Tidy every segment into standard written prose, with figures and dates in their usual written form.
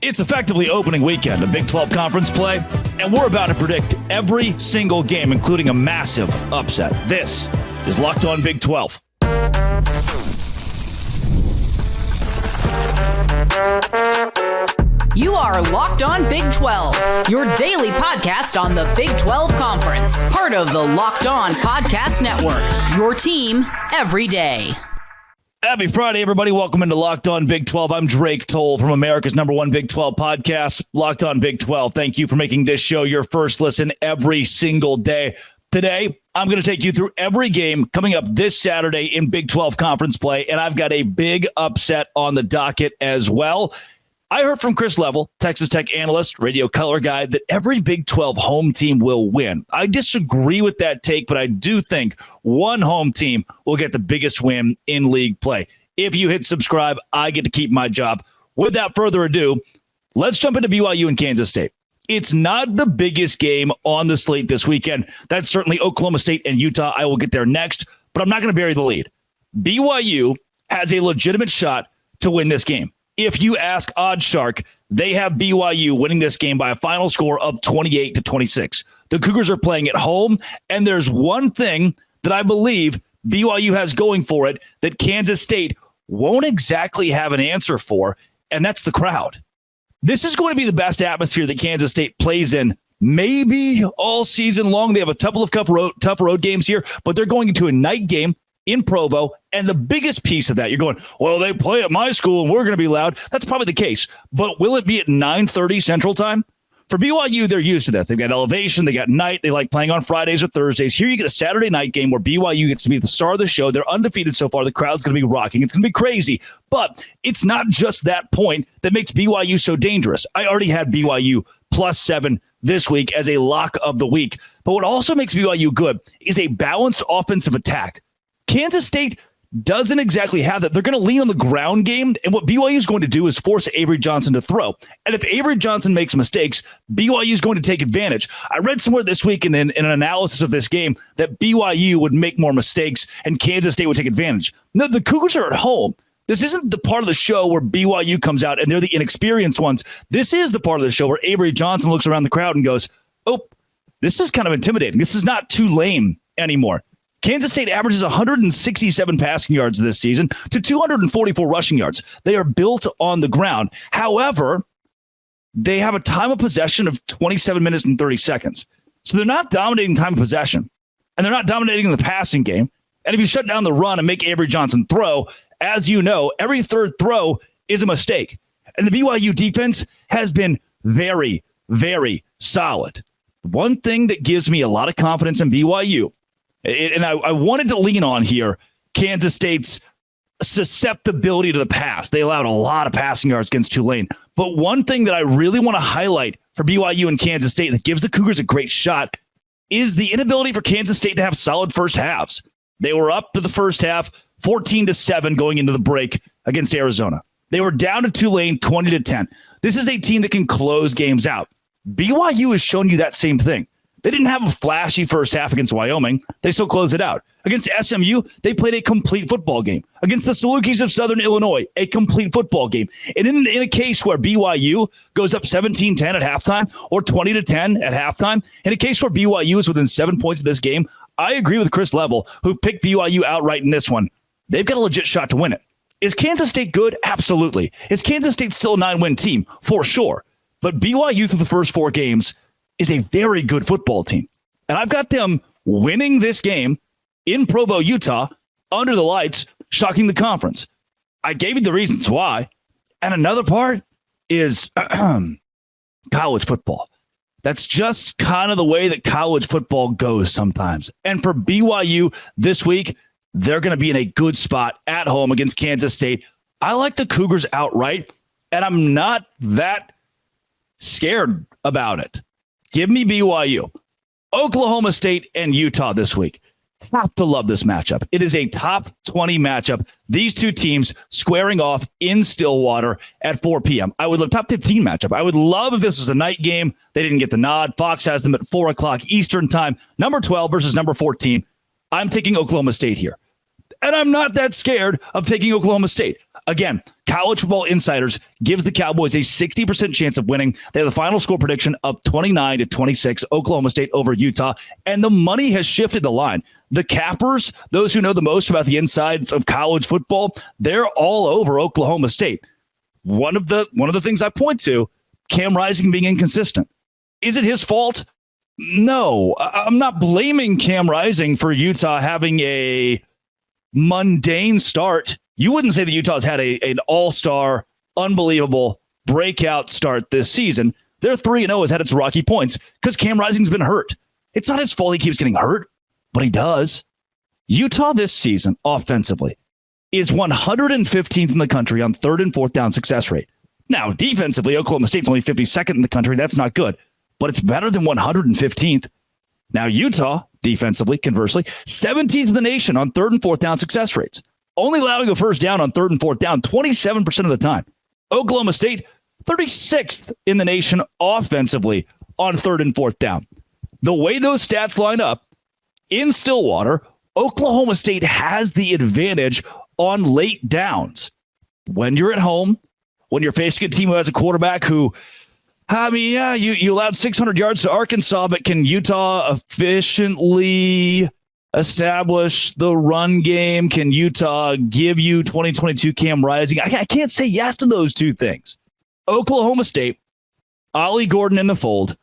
It's effectively opening weekend of Big 12 conference play, and we're about to predict every single game, including a massive upset. This is Locked On Big 12. You are Locked On Big 12, your daily podcast on the Big 12 Conference. Part of the Locked On Podcast Network, your team every day. Happy Friday, everybody. Welcome into Locked On Big 12. I'm Drake Toll from America's #1 Big 12 podcast, Locked On Big 12. Thank you for making this show your first listen every single day. Today, I'm going to take you through every game coming up this Saturday in Big 12 conference play, and I've got a big upset on the docket as well. I heard from Chris Level, Texas Tech analyst, radio color guy, that every Big 12 home team will win. I disagree with that take, but I do think one home team will get the biggest win in league play. If you hit subscribe, I get to keep my job. Without further ado, let's jump into BYU and Kansas State. It's not the biggest game on the slate this weekend. That's certainly Oklahoma State and Utah. I will get there next, but I'm not going to bury the lead. BYU has a legitimate shot to win this game. If you ask OddsShark, they have BYU winning this game by a final score of 28-26. The Cougars are playing at home, and there's one thing that I believe BYU has going for it that Kansas State won't exactly have an answer for, and that's the crowd. This is going to be the best atmosphere that Kansas State plays in maybe all season long. They have a couple of tough road games here, but they're going into a night game in Provo, and the biggest piece of that, you're going, well, they play at my school and we're going to be loud. That's probably the case, but will it be at 9:30 Central Time? For BYU, they're used to this. They've got elevation, they got night, they like playing on Fridays or Thursdays. Here you get a Saturday night game where BYU gets to be the star of the show. They're undefeated so far. The crowd's going to be rocking. It's going to be crazy, but it's not just that point that makes BYU so dangerous. I already had BYU +7 this week as a lock of the week, but what also makes BYU good is a balanced offensive attack. Kansas State doesn't exactly have that. They're going to lean on the ground game, and what BYU is going to do is force Avery Johnson to throw. And if Avery Johnson makes mistakes, BYU is going to take advantage. I read somewhere this week in an analysis of this game that BYU would make more mistakes and Kansas State would take advantage. No, the Cougars are at home. This isn't the part of the show where BYU comes out and they're the inexperienced ones. This is the part of the show where Avery Johnson looks around the crowd and goes, oh, this is kind of intimidating. This is not Tulane anymore. Kansas State averages 167 passing yards this season to 244 rushing yards. They are built on the ground. However, they have a time of possession of 27 minutes and 30 seconds. So they're not dominating time of possession, and they're not dominating the passing game. And if you shut down the run and make Avery Johnson throw, as you know, every third throw is a mistake. And the BYU defense has been very, very solid. One thing that gives me a lot of confidence in BYU, and I wanted to lean on here, Kansas State's susceptibility to the pass. They allowed a lot of passing yards against Tulane. But one thing that I really want to highlight for BYU and Kansas State that gives the Cougars a great shot is the inability for Kansas State to have solid first halves. They were up to the first half, 14-7 going into the break against Arizona. They were down to Tulane, 20-10. This is a team that can close games out. BYU has shown you that same thing. They didn't have a flashy first half against Wyoming. They still closed it out. Against SMU, they played a complete football game. Against the Salukis of Southern Illinois, a complete football game. And in a case where BYU goes up 17-10 at halftime or 20-10 at halftime, in a case where BYU is within 7 points of this game, I agree with Chris Level, who picked BYU outright in this one. They've got a legit shot to win it. Is Kansas State good? Absolutely. Is Kansas State still a 9-win team? For sure. But BYU through the first 4 games is a very good football team. And I've got them winning this game in Provo, Utah, under the lights, shocking the conference. I gave you the reasons why. And another part is college football. That's just kind of the way that college football goes sometimes. And for BYU this week, they're going to be in a good spot at home against Kansas State. I like the Cougars outright, and I'm not that scared about it. Give me BYU. Oklahoma State and Utah this week. Have to love this matchup. It is a top 20 matchup. These two teams squaring off in Stillwater at 4 p.m. I would love top 15 matchup. I would love if this was a night game. They didn't get the nod. Fox has them at 4 o'clock Eastern time. Number 12 versus number 14. I'm taking Oklahoma State here. And I'm not that scared of taking Oklahoma State. Again, College Football Insiders gives the Cowboys a 60% chance of winning. They have the final score prediction of 29-26, Oklahoma State over Utah, and the money has shifted the line. The cappers, those who know the most about the insides of college football, they're all over Oklahoma State. One of the things I point to, Cam Rising being inconsistent. Is it his fault? No, I'm not blaming Cam Rising for Utah having a mundane start. You wouldn't say that Utah's had an all-star, unbelievable breakout start this season. Their 3-0 has had its rocky points because Cam Rising's been hurt. It's not his fault he keeps getting hurt, but he does. Utah this season, offensively, is 115th in the country on 3rd and 4th down success rate. Now, defensively, Oklahoma State's only 52nd in the country. That's not good, but it's better than 115th. Now, Utah, defensively, conversely, 17th in the nation on 3rd and 4th down success rates. Only allowing a first down on 3rd and 4th down 27% of the time. Oklahoma State, 36th in the nation offensively on 3rd and 4th down. The way those stats line up, in Stillwater, Oklahoma State has the advantage on late downs. When you're at home, when you're facing a team who has a quarterback who, you allowed 600 yards to Arkansas, but can Utah efficiently establish the run game? Can Utah give you 2022 Cam Rising? I can't say yes to those two things. Oklahoma State, Ollie Gordon in the fold,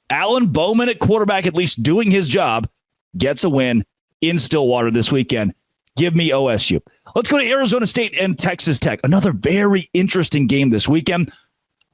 Alan Bowman at quarterback at least doing his job, gets a win in Stillwater this weekend. Give me OSU. Let's go to Arizona State and Texas Tech. Another very interesting game this weekend.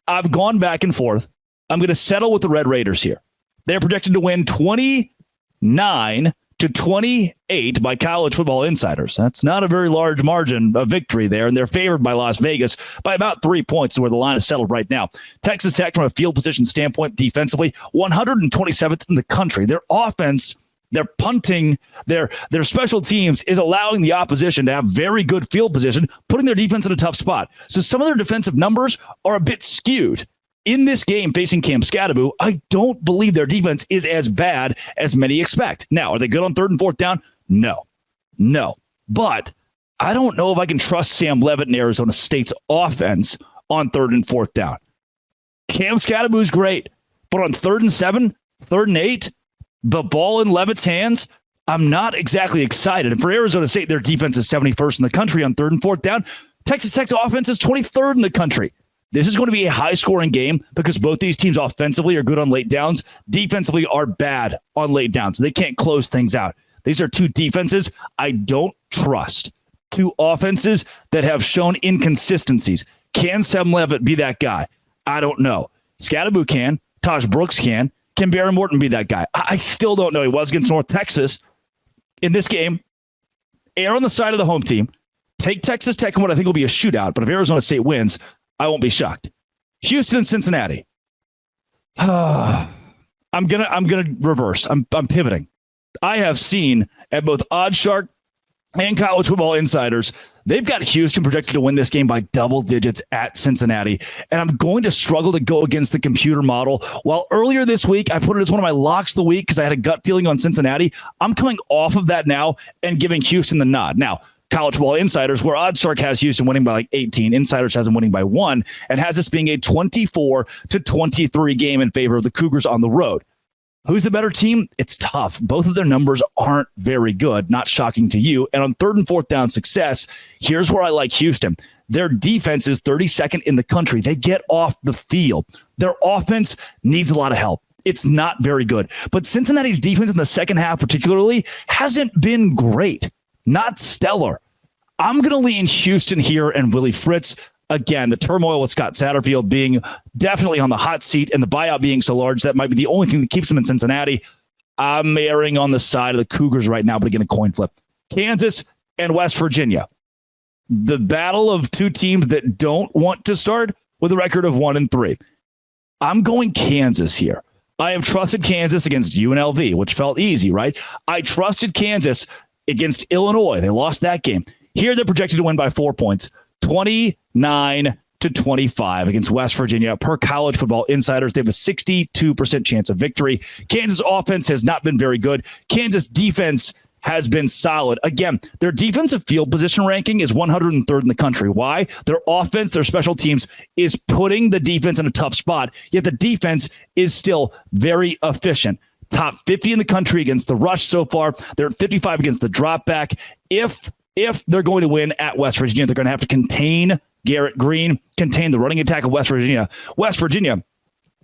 I've gone back and forth. I'm going to settle with the Red Raiders here. They're projected to win 29-28 by College Football Insiders. That's not a very large margin of victory there, and they're favored by Las Vegas by about 3 points, where the line is settled right now. Texas Tech, from a field position standpoint, defensively, 127th in the country. Their offense, their punting, their special teams is allowing the opposition to have very good field position, putting their defense in a tough spot. So some of their defensive numbers are a bit skewed. In this game facing Cam Scadaboo, I don't believe their defense is as bad as many expect. Now, are they good on 3rd and 4th down? No. But I don't know if I can trust Sam Levitt and Arizona State's offense on 3rd and 4th down. Cam Scadaboo's great, but on 3rd and 7, 3rd and 8, the ball in Levitt's hands, I'm not exactly excited. And for Arizona State, their defense is 71st in the country on 3rd and 4th down. Texas Tech's offense is 23rd in the country. This is going to be a high-scoring game because both these teams offensively are good on late downs. Defensively are bad on late downs. They can't close things out. These are two defenses I don't trust. Two offenses that have shown inconsistencies. Can Sam Levitt be that guy? I don't know. Scadaboo can. Taj Brooks can. Can Barry Morton be that guy? I still don't know. He was against North Texas. In this game, err on the side of the home team. Take Texas Tech in what I think will be a shootout, but if Arizona State wins, I won't be shocked. Houston and Cincinnati. I'm gonna reverse. I'm pivoting. I have seen at both OddsShark and College Football Insiders, they've got Houston projected to win this game by double digits at Cincinnati. And I'm going to struggle to go against the computer model. While earlier this week, I put it as one of my locks of the week because I had a gut feeling on Cincinnati. I'm coming off of that now and giving Houston the nod. Now, College Football Insiders, where OddsShark has Houston winning by like 18, Insiders has them winning by 1, and has this being a 24-23 game in favor of the Cougars on the road. Who's the better team? It's tough. Both of their numbers aren't very good, not shocking to you. And on 3rd and 4th down success, here's where I like Houston. Their defense is 32nd in the country. They get off the field. Their offense needs a lot of help. It's not very good. But Cincinnati's defense in the second half particularly hasn't been great. Not stellar. I'm going to lean Houston here and Willie Fritz. Again, the turmoil with Scott Satterfield being definitely on the hot seat and the buyout being so large, that might be the only thing that keeps him in Cincinnati. I'm erring on the side of the Cougars right now, but again, a coin flip. Kansas and West Virginia. The battle of two teams that don't want to start with a record of 1-3. I'm going Kansas here. I have trusted Kansas against UNLV, which felt easy, right? I trusted Kansas against Illinois. They lost that game. Here, they're projected to win by 4 points. 29-25 against West Virginia. Per College Football Insiders, they have a 62% chance of victory. Kansas offense has not been very good. Kansas defense has been solid. Again, their defensive field position ranking is 103rd in the country. Why? Their offense, their special teams is putting the defense in a tough spot, yet the defense is still very efficient. Top 50 in the country against the rush so far. They're at 55 against the drop back. If they're going to win at West Virginia, they're going to have to contain Garrett Green, contain the running attack of West Virginia. West Virginia,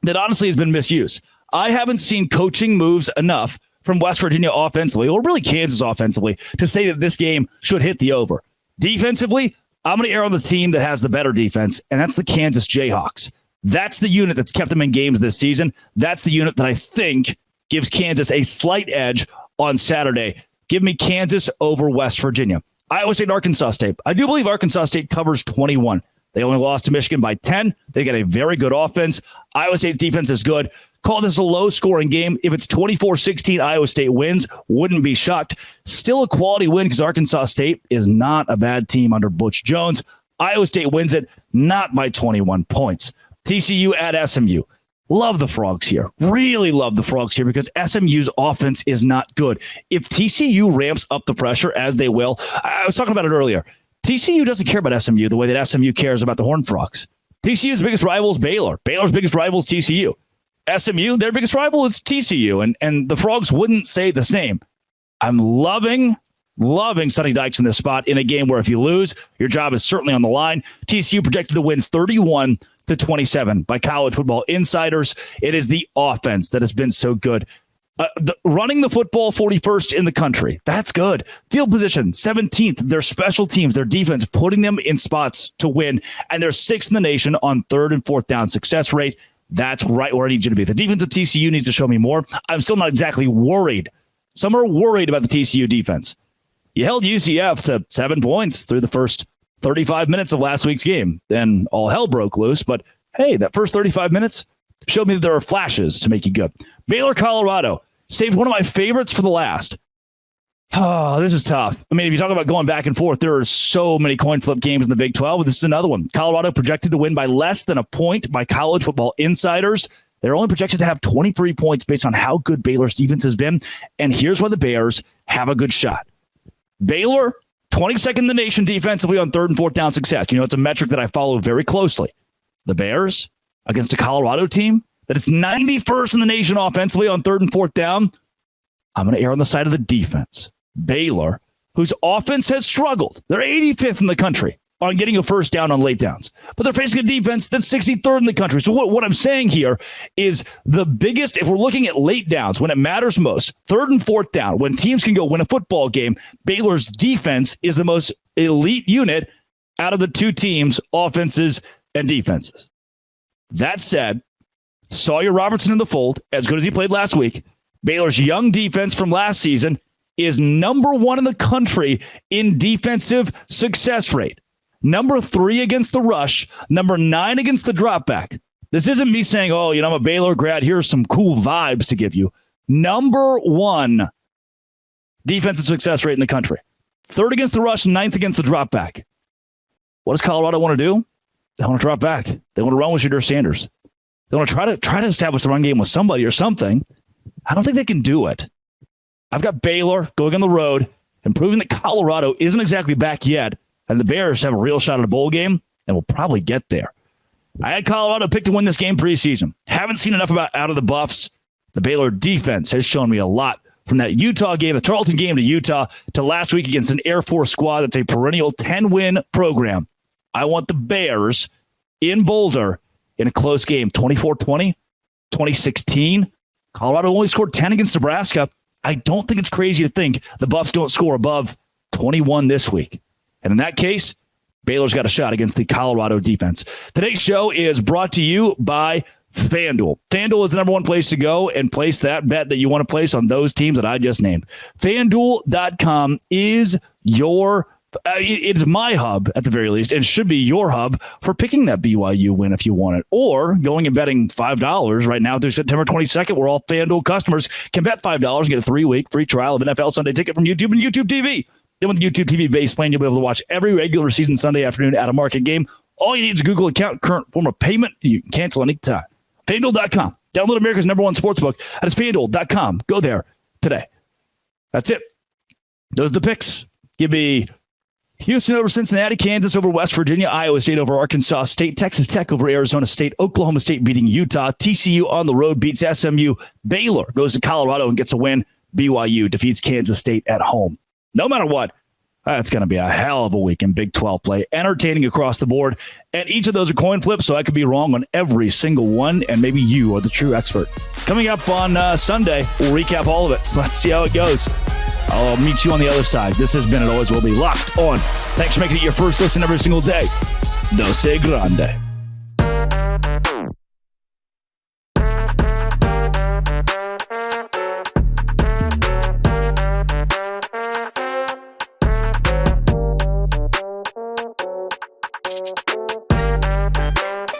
that honestly has been misused. I haven't seen coaching moves enough from West Virginia offensively, or really Kansas offensively, to say that this game should hit the over. Defensively, I'm going to err on the team that has the better defense, and that's the Kansas Jayhawks. That's the unit that's kept them in games this season. That's the unit that I think gives Kansas a slight edge on Saturday. Give me Kansas over West Virginia. Iowa State, Arkansas State. I do believe Arkansas State covers 21. They only lost to Michigan by 10. They got a very good offense. Iowa State's defense is good. Call this a low-scoring game. If it's 24-16, Iowa State wins. Wouldn't be shocked. Still a quality win because Arkansas State is not a bad team under Butch Jones. Iowa State wins it, not by 21 points. TCU at SMU. Love the Frogs here. Really love the Frogs here because SMU's offense is not good. If TCU ramps up the pressure, as they will, I was talking about it earlier, TCU doesn't care about SMU the way that SMU cares about the Horned Frogs. TCU's biggest rival is Baylor. Baylor's biggest rival is TCU. SMU, their biggest rival is TCU, and the Frogs wouldn't say the same. I'm loving Sonny Dykes in this spot in a game where if you lose, your job is certainly on the line. TCU projected to win 31-27 by College Football Insiders. It is the offense that has been so good. Running the football 41st in the country. That's good. Field position 17th. Their special teams, their defense, putting them in spots to win. And they're 6th in the nation on 3rd and 4th down success rate. That's right where I need you to be. The defense of TCU needs to show me more. I'm still not exactly worried. Some are worried about the TCU defense. You held UCF to 7 points through the first 35 minutes of last week's game. Then all hell broke loose. But hey, that first 35 minutes showed me that there are flashes to make you good. Baylor, Colorado. Saved one of my favorites for the last. Oh, this is tough. I mean, if you talk about going back and forth, there are so many coin flip games in the Big 12. This is another one. Colorado projected to win by less than a point by College Football Insiders. They're only projected to have 23 points based on how good Baylor's defense has been. And here's why the Bears have a good shot. Baylor, 22nd in the nation defensively on 3rd and 4th down success. You know, it's a metric that I follow very closely. The Bears against a Colorado team that is 91st in the nation offensively on 3rd and 4th down. I'm going to err on the side of the defense. Baylor, whose offense has struggled. They're 85th in the country on getting a first down on late downs. But they're facing a defense that's 63rd in the country. So what I'm saying here is the biggest, if we're looking at late downs, when it matters most, 3rd and 4th down, when teams can go win a football game, Baylor's defense is the most elite unit out of the two teams' offenses and defenses. That said, Sawyer Robertson in the fold, as good as he played last week. Baylor's young defense from last season is number 1 in the country in defensive success rate. Number 3 against the rush. Number 9 against the drop back. This isn't me saying, oh, I'm a Baylor grad. Here's some cool vibes to give you. Number 1 defensive success rate in the country. 3rd against the rush, 9th against the drop back. What does Colorado want to do? They want to drop back. They want to run with Shedeur Sanders. They want to try to establish the run game with somebody or something. I don't think they can do it. I've got Baylor going on the road and proving that Colorado isn't exactly back yet, and the Bears have a real shot at a bowl game, and will probably get there. I had Colorado picked to win this game preseason. Haven't seen enough out of the Buffs. The Baylor defense has shown me a lot from that Utah game, the Tarleton game to Utah, to last week against an Air Force squad that's a perennial 10-win program. I want the Bears in Boulder in a close game, 24-20, 2016. Colorado only scored 10 against Nebraska. I don't think it's crazy to think the Buffs don't score above 21 this week. And in that case, Baylor's got a shot against the Colorado defense. Today's show is brought to you by FanDuel. FanDuel is the number 1 place to go and place that bet that you want to place on those teams that I just named. FanDuel.com is it's my hub, at the very least, and should be your hub for picking that BYU win if you want it. Or going and betting $5 right now through September 22nd, where all FanDuel customers can bet $5 and get a 3-week free trial of NFL Sunday Ticket from YouTube and YouTube TV. Then with the YouTube TV base plan, you'll be able to watch every regular season Sunday afternoon at a market game. All you need is a Google account, current form of payment. You can cancel anytime. FanDuel.com. Download America's #1 sportsbook. That is FanDuel.com. Go there today. That's it. Those are the picks. Give me Houston over Cincinnati, Kansas over West Virginia, Iowa State over Arkansas State, Texas Tech over Arizona State, Oklahoma State beating Utah, TCU on the road beats SMU, Baylor goes to Colorado and gets a win, BYU defeats Kansas State at home. No matter what, it's going to be a hell of a week in Big 12 play. Entertaining across the board. And each of those are coin flips, so I could be wrong on every single one, and maybe you are the true expert. Coming up on Sunday, we'll recap all of it. Let's see how it goes. I'll meet you on the other side. This has been, and always will be, Locked On. Thanks for making it your first listen every single day. No se grande.